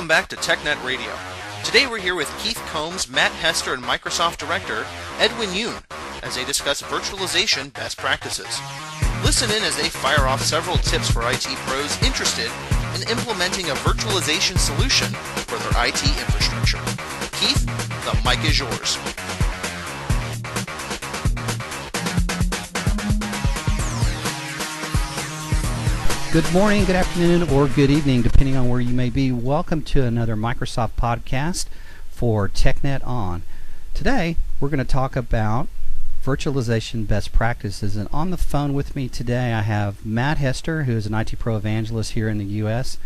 Welcome back to TechNet Radio. Today we're here with Keith Combs, Matt Hester, and Microsoft Director Edwin Yoon as they discuss virtualization best practices. Listen in as they fire off several tips for IT pros interested in implementing a virtualization solution for their IT infrastructure. Keith, the mic is yours. Good morning, good afternoon, or good evening, depending on where you may be. Welcome to another Microsoft podcast for TechNet On. Today, we're going to talk about virtualization best practices. And on the phone with me today, I have Matt Hester, who is an IT pro evangelist here in the U.S.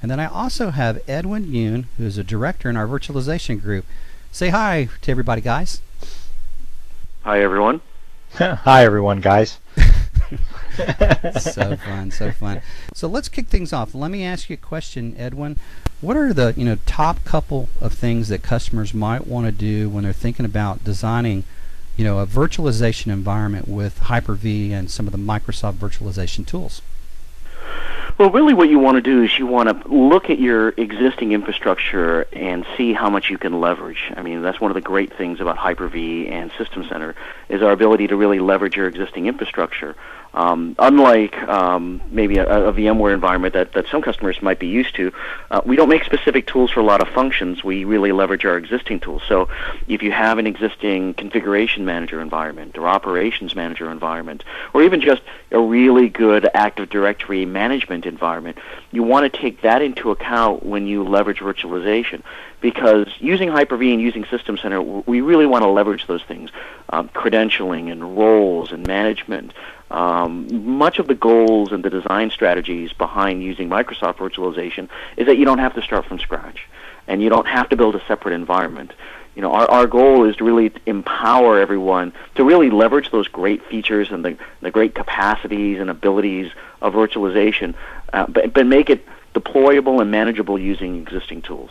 And then I also have Edwin Yoon, who is a director in our virtualization group. Say hi to everybody, guys. Hi, everyone. Hi, everyone, guys. So fun, so fun. So let's kick things off. Let me ask you a question, Edwin. What are the top couple of things that customers might want to do when they're thinking about designing a virtualization environment with Hyper-V and some of the Microsoft virtualization tools? Well, really what you want to do is you want to look at your existing infrastructure and see how much you can leverage. I mean, that's one of the great things about Hyper-V and System Center is our ability to really leverage your existing infrastructure. Unlike maybe a VMware environment that some customers might be used to, we don't make specific tools for a lot of functions. We really leverage our existing tools. So if you have an existing configuration manager environment or operations manager environment, or even just a really good Active Directory management environment, you want to take that into account when you leverage virtualization. Because using Hyper-V and using System Center, we really want to leverage those things, credentialing and roles and management. Much of the goals and the design strategies behind using Microsoft virtualization is that you don't have to start from scratch, and you don't have to build a separate environment. Our goal is to really empower everyone to really leverage those great features and the great capacities and abilities of virtualization, but make it deployable and manageable using existing tools.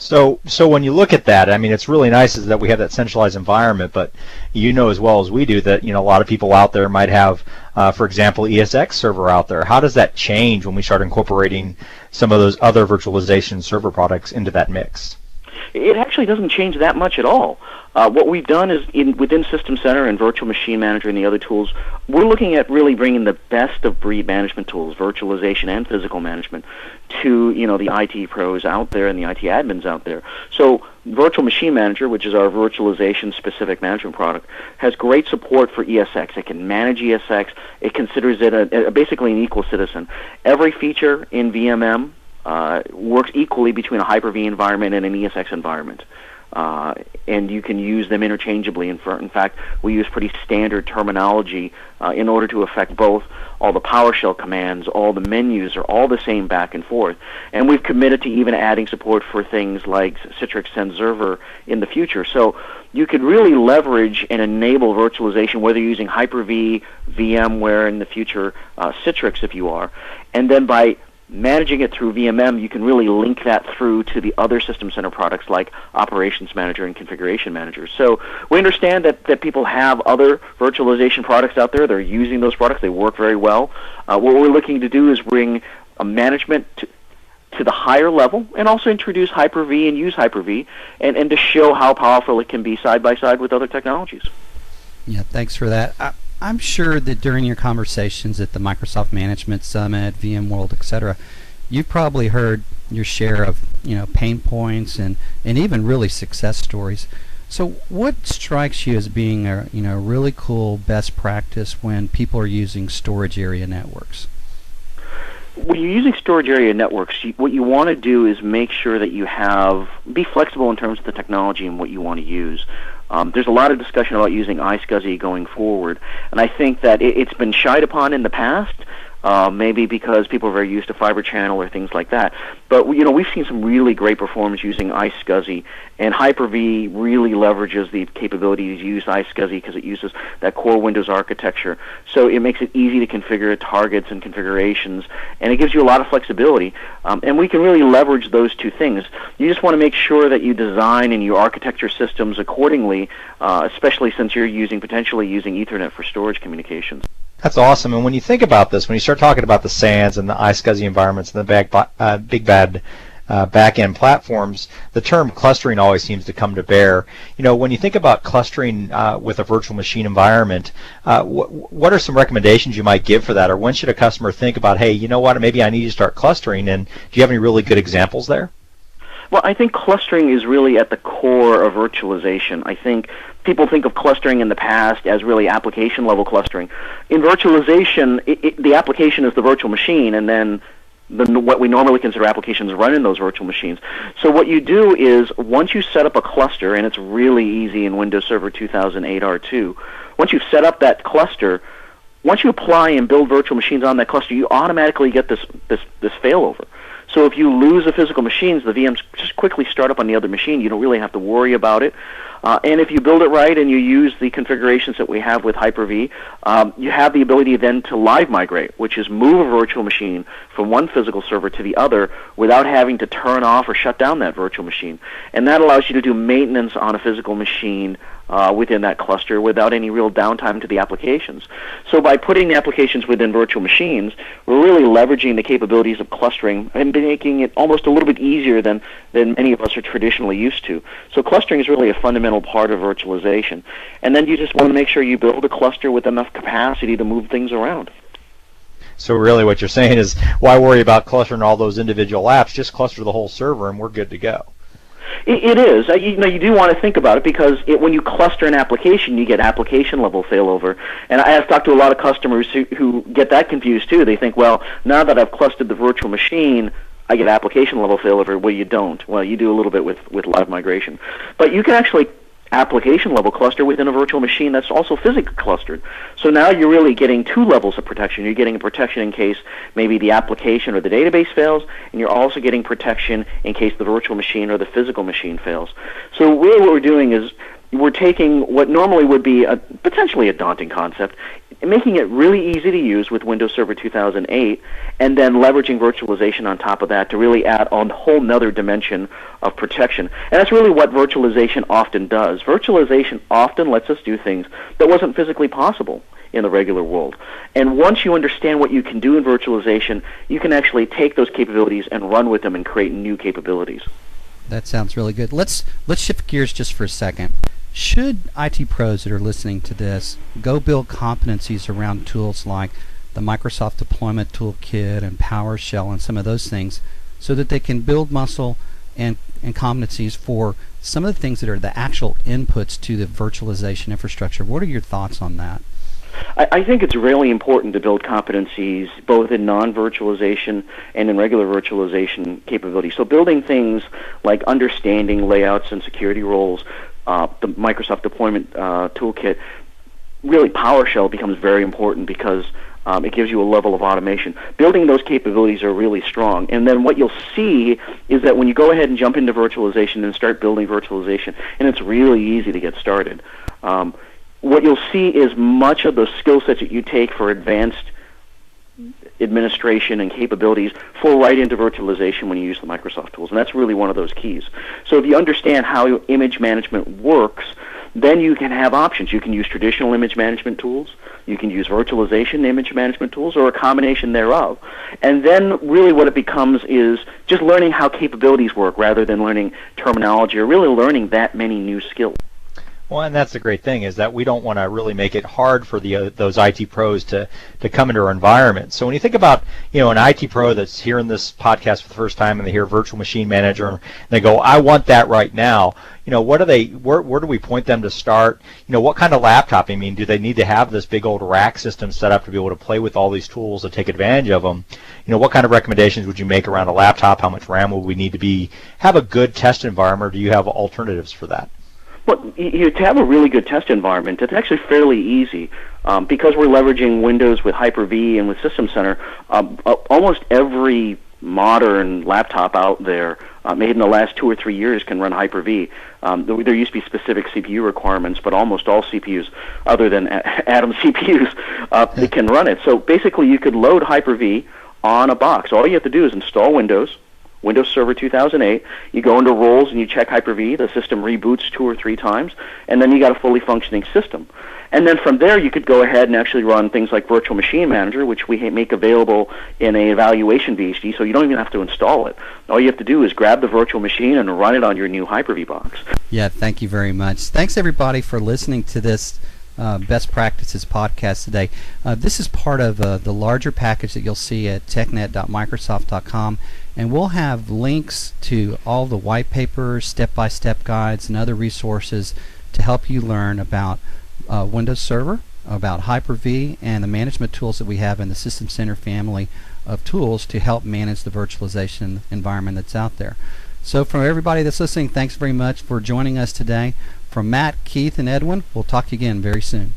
So when you look at that, I mean, it's really nice is that we have that centralized environment, but you know as well as we do that, a lot of people out there might have, for example, ESX server out there. How does that change when we start incorporating some of those other virtualization server products into that mix? It actually doesn't change that much at all. What we've done is within System Center and Virtual Machine Manager and the other tools, we're looking at really bringing the best of breed management tools, virtualization and physical management, to the IT pros out there and the IT admins out there. So Virtual Machine Manager, which is our virtualization specific management product, has great support for ESX. It can manage ESX. It considers it basically an equal citizen. Every feature in VMM works equally between a Hyper-V environment and an ESX environment. And you can use them interchangeably. In fact, we use pretty standard terminology in order to affect both. All the PowerShell commands, all the menus are all the same back and forth. And we've committed to even adding support for things like Citrix Send Server in the future. So you could really leverage and enable virtualization, whether you're using Hyper-V, VMware in the future, Citrix if you are. And then by managing it through VMM, you can really link that through to the other System Center products like Operations Manager and Configuration Manager. So we understand that people have other virtualization products out there. They're using those products. They work very well. What we're looking to do is bring a management to the higher level and also introduce Hyper-V and use Hyper-V and to show how powerful it can be side by side with other technologies. Yeah, thanks for that. I'm sure that during your conversations at the Microsoft Management Summit, VMworld, etc., you've probably heard your share of pain points and even really success stories. So what strikes you as being a really cool best practice when people are using storage area networks? When you're using storage area networks, what you want to do is make sure that you be flexible in terms of the technology and what you want to use. There's a lot of discussion about using iSCSI going forward, and I think that it's been shied upon in the past, maybe because people are very used to Fiber Channel or things like that. But we've seen some really great performance using iSCSI, and Hyper-V really leverages the capability to use iSCSI because it uses that core Windows architecture. So it makes it easy to configure targets and configurations, and it gives you a lot of flexibility. And we can really leverage those two things. You just want to make sure that you design and you architecture systems accordingly, especially since you're potentially using Ethernet for storage communications. That's awesome. And when you think about this, when you start talking about the SANs and the iSCSI environments and the big bad back-end platforms, the term clustering always seems to come to bear. When you think about clustering with a virtual machine environment, what are some recommendations you might give for that, or when should a customer think about, hey, you know what, maybe I need to start clustering, and do you have any really good examples there? Well, I think clustering is really at the core of virtualization. I think people think of clustering in the past as really application-level clustering. In virtualization, the application is the virtual machine, and then what we normally consider applications run in those virtual machines. So what you do is, once you set up a cluster, and it's really easy in Windows Server 2008 R2, once you've set up that cluster, once you apply and build virtual machines on that cluster, you automatically get this failover. So if you lose a physical machines, the VMs just quickly start up on the other machine. You don't really have to worry about it. And if you build it right and you use the configurations that we have with Hyper-V, you have the ability then to live migrate, which is move a virtual machine from one physical server to the other without having to turn off or shut down that virtual machine. And that allows you to do maintenance on a physical machine within that cluster without any real downtime to the applications. So by putting the applications within virtual machines, we're really leveraging the capabilities of clustering and making it almost a little bit easier than many of us are traditionally used to. So clustering is really a fundamental part of virtualization. And then you just want to make sure you build a cluster with enough capacity to move things around. So really what you're saying is, why worry about clustering all those individual apps? Just cluster the whole server and we're good to go. It is. You do want to think about it, because when you cluster an application, you get application-level failover. And I have talked to a lot of customers who get that confused, too. They think, well, now that I've clustered the virtual machine, I get application-level failover. Well, you don't. Well, you do a little bit with live migration. But you can actually application-level cluster within a virtual machine that's also physically clustered. So now you're really getting two levels of protection. You're getting protection in case maybe the application or the database fails, and you're also getting protection in case the virtual machine or the physical machine fails. So really what we're doing is we're taking what normally would be potentially a daunting concept, and making it really easy to use with Windows Server 2008, and then leveraging virtualization on top of that to really add a whole nother dimension of protection. And that's really what virtualization often does. Virtualization often lets us do things that wasn't physically possible in the regular world. And once you understand what you can do in virtualization, you can actually take those capabilities and run with them and create new capabilities. That sounds really good. Let's shift gears just for a second. Should IT pros that are listening to this go build competencies around tools like the Microsoft Deployment Toolkit and PowerShell and some of those things, so that they can build muscle and competencies for some of the things that are the actual inputs to the virtualization infrastructure? What are your thoughts on that? I think it's really important to build competencies both in non-virtualization and in regular virtualization capabilities. So building things like understanding layouts and security roles, the Microsoft Deployment Toolkit, really PowerShell becomes very important because it gives you a level of automation. Building those capabilities are really strong. And then what you'll see is that when you go ahead and jump into virtualization and start building virtualization, and it's really easy to get started, what you'll see is much of the skill sets that you take for advanced administration and capabilities fall right into virtualization when you use the Microsoft tools, and that's really one of those keys. So if you understand how image management works, then you can have options. You can use traditional image management tools, you can use virtualization image management tools, or a combination thereof. And then really what it becomes is just learning how capabilities work rather than learning terminology or really learning that many new skills. Well, and that's the great thing, is that we don't want to really make it hard for those IT pros to come into our environment. So when you think about, an IT pro that's hearing this podcast for the first time and they hear Virtual Machine Manager and they go, I want that right now, where do we point them to start? What kind of laptop? I mean, do they need to have this big old rack system set up to be able to play with all these tools to take advantage of them? What kind of recommendations would you make around a laptop? How much RAM would we need to have a good test environment, or do you have alternatives for that? Well, to have a really good test environment, it's actually fairly easy. Because we're leveraging Windows with Hyper-V and with System Center, almost every modern laptop out there, made in the last 2 or 3 years, can run Hyper-V. There used to be specific CPU requirements, but almost all CPUs, other than Atom CPUs, they can run it. So basically you could load Hyper-V on a box. All you have to do is install Windows, Windows Server 2008. You go into roles and you check Hyper-V. The system reboots 2 or 3 times, and then you got a fully functioning system. And then from there, you could go ahead and actually run things like Virtual Machine Manager, which we make available in a evaluation VHD, so you don't even have to install it. All you have to do is grab the virtual machine and run it on your new Hyper-V box. Yeah, thank you very much. Thanks, everybody, for listening to this Best Practices podcast today. This is part of the larger package that you'll see at technet.microsoft.com, and we'll have links to all the white papers, step-by-step guides, and other resources to help you learn about Windows Server, about Hyper-V, and the management tools that we have in the System Center family of tools to help manage the virtualization environment that's out there. So for everybody that's listening, thanks very much for joining us today. From Matt, Keith, and Edwin, we'll talk to you again very soon.